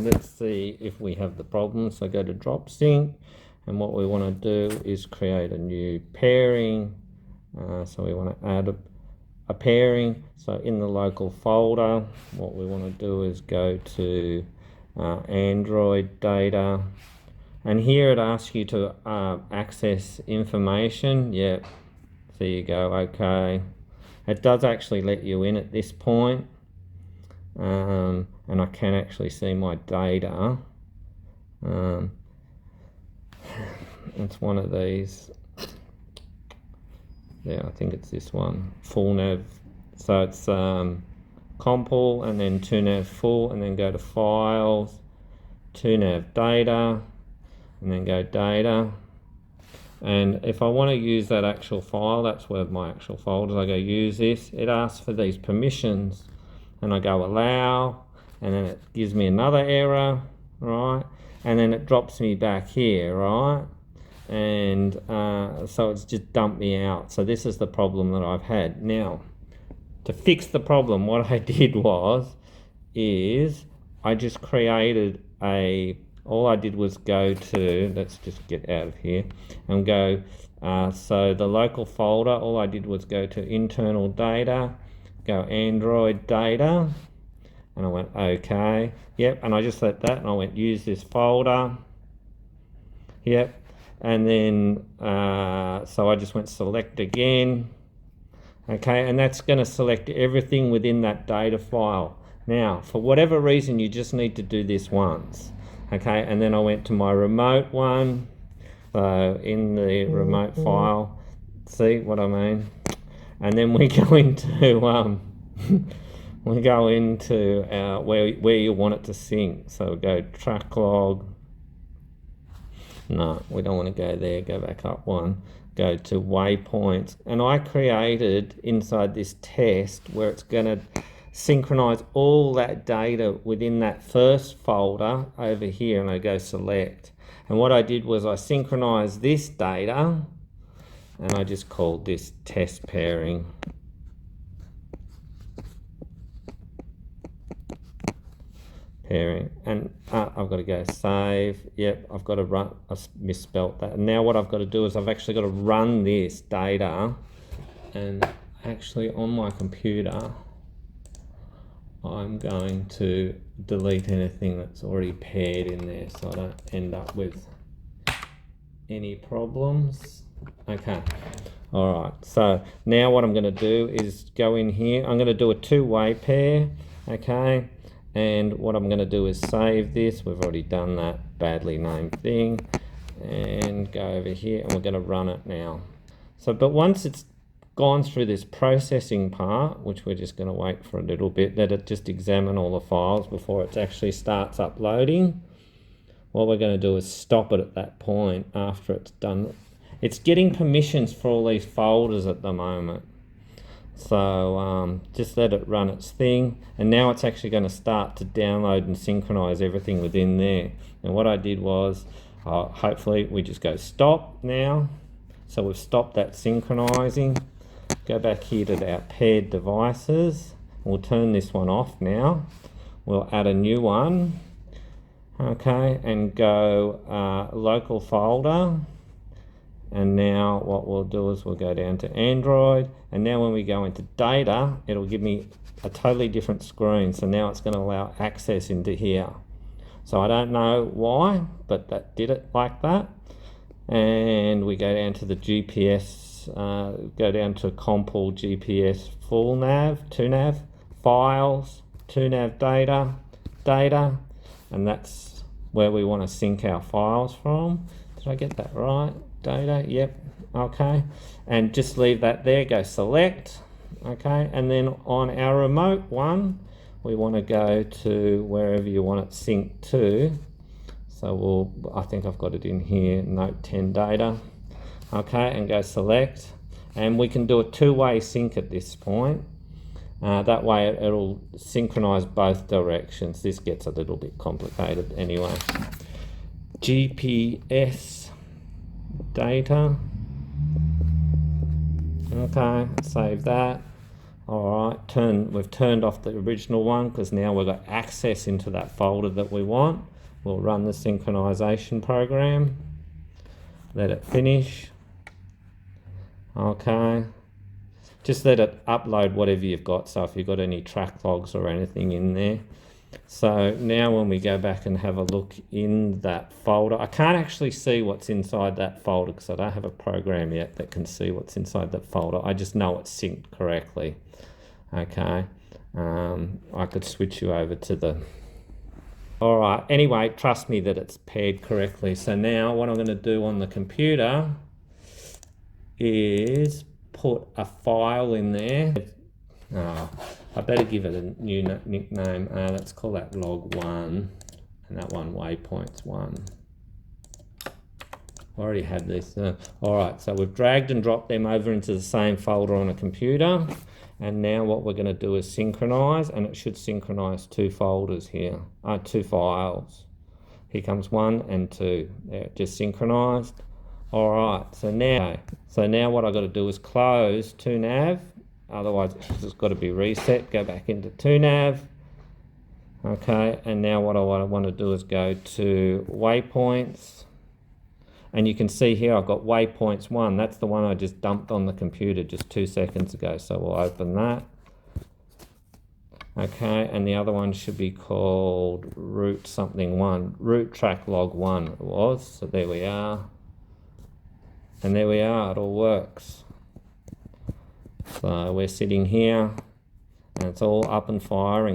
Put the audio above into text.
let's see if we have the problem. So go to Dropsync, and what we want to do is create a new pairing. So we want to add a pairing. So in the local folder, what we want to do is go to Android data, and here it asks you to access information. Yep, there you go. Okay, it does actually let you in at this point, and I can actually see my data. It's one of these. Yeah, I think it's this one, TwoNav. So it's compile and then TwoNav full, and then go to files, TwoNav data, and then go data. And if I want to use that actual file, that's where my actual folders, I go use this. It asks for these permissions, and I go allow, and then it gives me another error, right? And then it drops me back here, right? And so it's just dumped me out. So this is the problem that I've had. Now, to fix the problem, what I did is I just created all I did was go to, let's just get out of here and go, so the local folder, all I did was go to internal data, go Android data, and I went okay, yep, and I just let that, and I went use this folder, yep, and then so I just went select again, okay, and that's going to select everything within that data file. Now, for whatever reason, you just need to do this once, okay, and then I went to my remote one, so in the remote file, see what I mean, and then we go into we go into where you want it to sync. So go track log. No, we don't want to go there. Go back up one. Go to waypoints. And I created inside this test where it's going to synchronize all that data within that first folder over here. And I go select. And what I did was I synchronized this data, and I just called this test pairing. And I've got to go save. Yep, I've got to run. I misspelt that. And now what I've got to do is I've actually got to run this data, and actually on my computer I'm going to delete anything that's already paired in there so I don't end up with any problems. Okay, all right, so now what I'm going to do is go in here. I'm going to do a two-way pair, okay, and what I'm going to do is save this. We've already done that badly named thing, and go over here, and we're going to run it now. So, but once it's gone through this processing part, which we're just going to wait for a little bit, let it just examine all the files before it actually starts uploading. What we're going to do is stop it at that point after it's done. It's getting permissions for all these folders at the moment. So just let it run its thing, and now it's actually going to start to download and synchronize everything within there. And what I did was, hopefully we just go stop now. So we've stopped that synchronizing. Go back here to our paired devices. We'll turn this one off now. We'll add a new one, okay, and go local folder. And now what we'll do is we'll go down to Android, and now when we go into data, it'll give me a totally different screen. So now it's going to allow access into here. So I don't know why, but that did it like that. And we go down to the GPS, go down to compile GPS full nav, TwoNav, files, TwoNav data, and that's where we want to sync our files from. Did I get that right? Data, yep, okay, and just leave that there, go select, okay, and then on our remote one we want to go to wherever you want it synced to. So I think I've got it in here, note 10 data, okay, and go select, and we can do a two-way sync at this point. That way it'll synchronize both directions. This gets a little bit complicated anyway. GPS data, okay, save that, All right, we've turned off the original one because now we've got access into that folder that we want. We'll run the synchronization program. Let it finish. Okay. Just let it upload whatever you've got. So if you've got any track logs or anything in there. So now when we go back and have a look in that folder, I can't actually see what's inside that folder because I don't have a program yet that can see what's inside that folder. I just know it's synced correctly. Okay. I could switch you over to the... All right. Anyway, trust me that it's paired correctly. So now what I'm going to do on the computer is put a file in there. I better give it a new nickname. Let's call that log 1 and that one waypoints 1. I already had this. All right, so we've dragged and dropped them over into the same folder on a computer. And now what we're going to do is synchronize, and it should synchronize 2 folders here, 2 files. Here comes 1 and 2. There, just synchronized. All right, so now what I've got to do is close TwoNav. Otherwise, it's got to be reset. Go back into TwoNav. Okay, and now what I want to do is go to waypoints. And you can see here I've got waypoints 1. That's the one I just dumped on the computer just 2 seconds ago. So we'll open that. Okay, and the other one should be called route something 1. Route track log 1 it was. So there we are. And there we are, it all works. So we're sitting here and it's all up and firing.